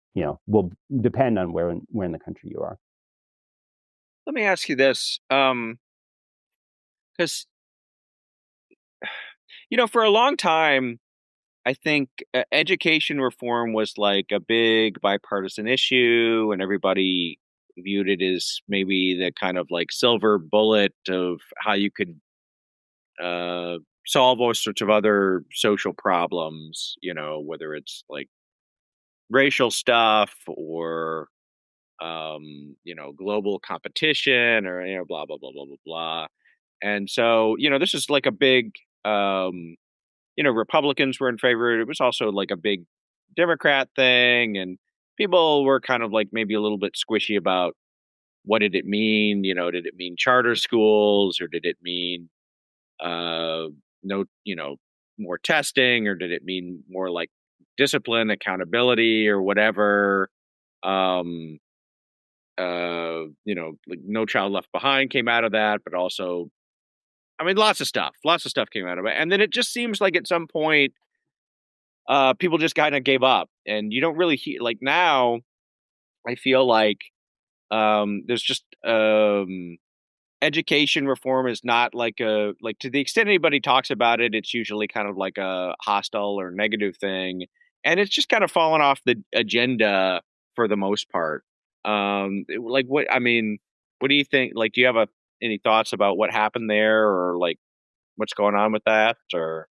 will depend on where in the country you are. Let me ask you this, because for a long time, I think education reform was like a big bipartisan issue, and everybody viewed it as maybe the kind of like silver bullet of how you could uh, solve all sorts of other social problems. Whether it's like racial stuff or global competition or blah blah blah blah blah blah. And so this is like a big Republicans were in favor. It was also like a big Democrat thing, and people were kind of like maybe a little bit squishy about what did it mean. Did it mean charter schools, or did it mean uh, no, more testing, or did it mean more like discipline, accountability, or whatever? Um, like No Child Left Behind came out of that, but also, I mean, lots of stuff came out of it. And then it just seems like at some point, people just kind of gave up, and you don't really hear like now. I feel like there's just education reform is not like to the extent anybody talks about it, it's usually kind of like a hostile or negative thing, and it's just kind of fallen off the agenda for the most part. Like what I mean, what do you think? Like, do you have any thoughts about what happened there, or like what's going on with that, or?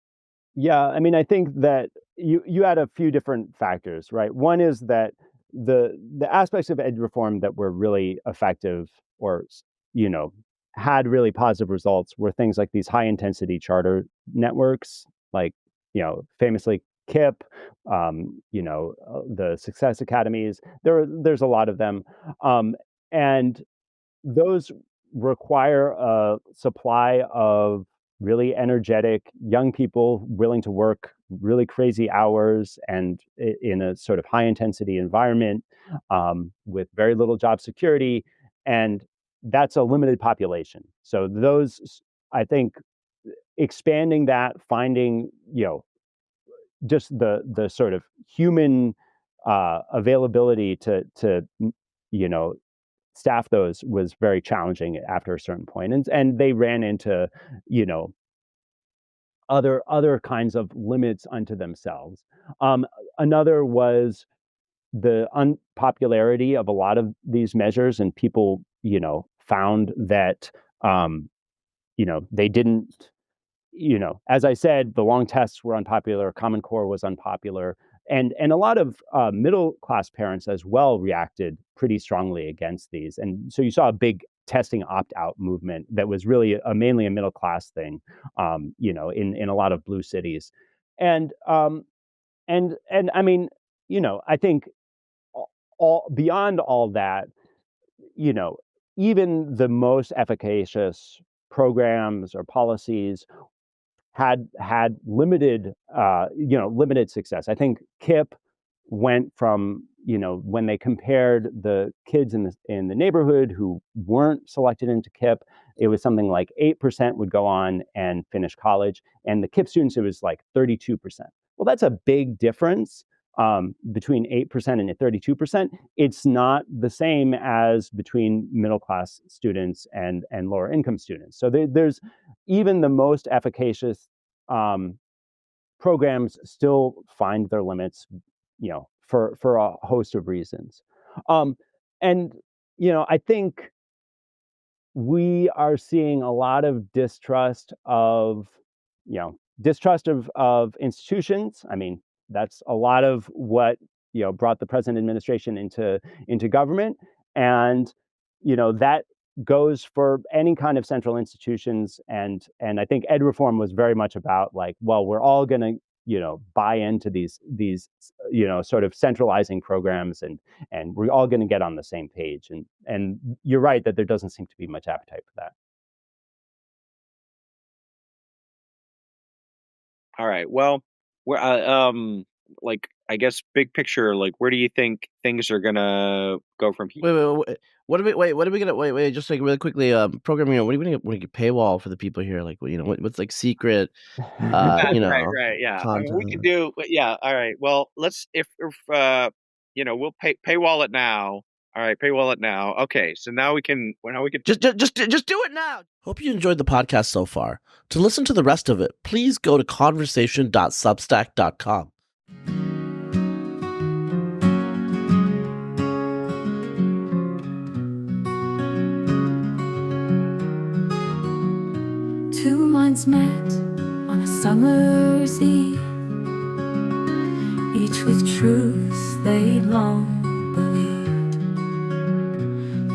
Yeah, I mean, I think that you had a few different factors, right? One is that the aspects of ed reform that were really effective, or you know had really positive results, were things like these high intensity charter networks, like famously KIP, the Success Academies. There's a lot of them, and those require a supply of really energetic young people willing to work really crazy hours and in a sort of high intensity environment, with very little job security. And that's a limited population. So I think, expanding that, finding, just the sort of human availability to you know, staff those was very challenging after a certain point, and they ran into you know other kinds of limits unto themselves. Another was the unpopularity of a lot of these measures, and people found that they didn't, as I said, the long tests were unpopular, Common Core was unpopular, and a lot of middle class parents as well reacted pretty strongly against these, and so you saw a big testing opt out movement that was really mainly a middle class thing, in a lot of blue cities, and I mean, I think all beyond all that, you know, even the most efficacious programs or policies had limited success. I think KIP went from, when they compared the kids in the neighborhood who weren't selected into KIP, it was something like 8% would go on and finish college, and the KIP students, it was like 32%. Well, that's a big difference, between 8% and 32%. It's not the same as between middle class students and lower income students. So there's even the most efficacious um, programs still find their limits, for a host of reasons. And I think we are seeing a lot of distrust of institutions. I mean, that's a lot of what brought the present administration into government, and that goes for any kind of central institutions. And I think ed reform was very much about, like, well, we're all going to buy into these sort of centralizing programs, and we're all going to get on the same page. And you're right that there doesn't seem to be much appetite for that. All right. Well, where like I guess big picture, like where do you think things are gonna go from here? Wait. What are we gonna wait? Just like really quickly, programming. What are we gonna get paywall for the people here? Like, what's like secret, Right, right. Yeah. I mean, we can content? do. But yeah. All right. Well, let's if we'll paywall it now. All right, paywall it now. Okay. So now we can. Just do it now. Hope you enjoyed the podcast so far. To listen to the rest of it, please go to conversation.substack.com. Two minds met on a summer's eve, each with truths they long believed.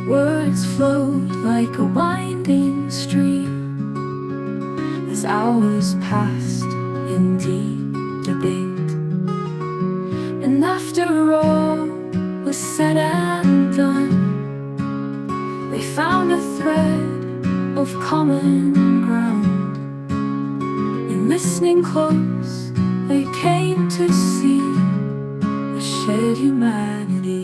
Words flowed like a winding stream as hours passed in deep debate. And after all was said and done, they found a thread of common ground. In listening close, they came to see a shared humanity.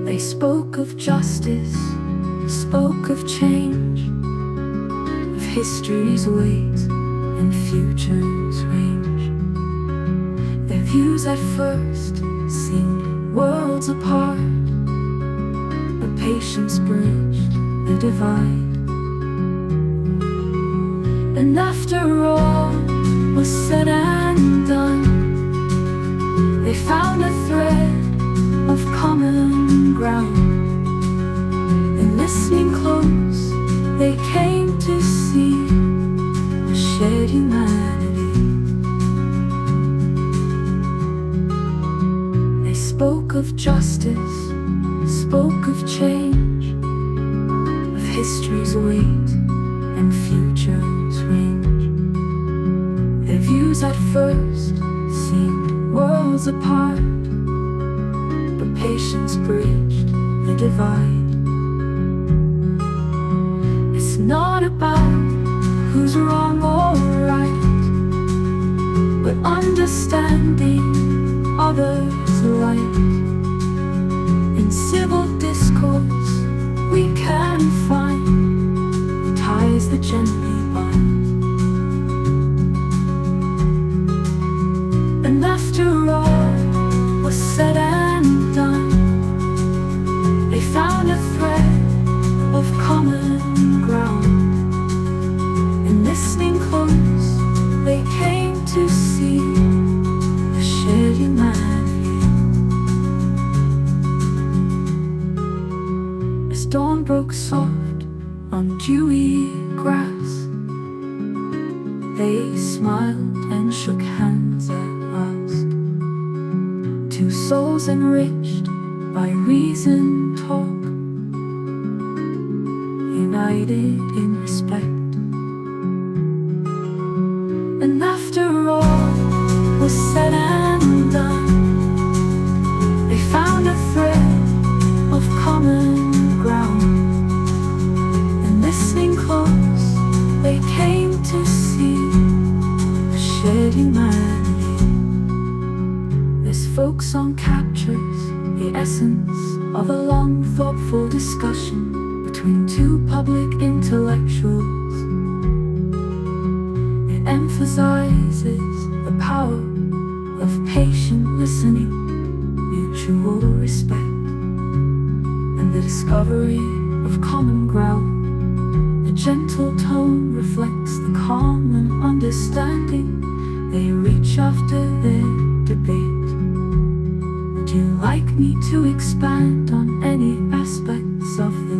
They spoke of justice, spoke of change, of history's weight and future's range. Their views at first seemed worlds apart, but patience bridged the divide. And after all was said and done, they found a thread of common ground. And listening close, they came to see a shared humanity. They spoke of justice, spoke of change, of history's weight and future's range. Their views at first seemed worlds apart, but patience bridged the divide. It's not about who's wrong or right, but understanding others' light. In civil discourse we can find ties that gently bind. And after all was said and done, they found a thread of common ground. And listening close, they came to see a shared humanity. As dawn broke soft on dewy grass, they smiled and shook hands at last. Two souls enriched by reason talk, united in respect. And after all was said and done, they found a thread of common ground. And listening close, they came to see a shared humanity. This folk song captures the essence of a long, thoughtful discussion between two public intellectuals. It emphasizes the power of patient listening, mutual respect, and the discovery of common ground. The gentle tone reflects the common understanding they reach after their debate. Would you like me to expand on any aspects of the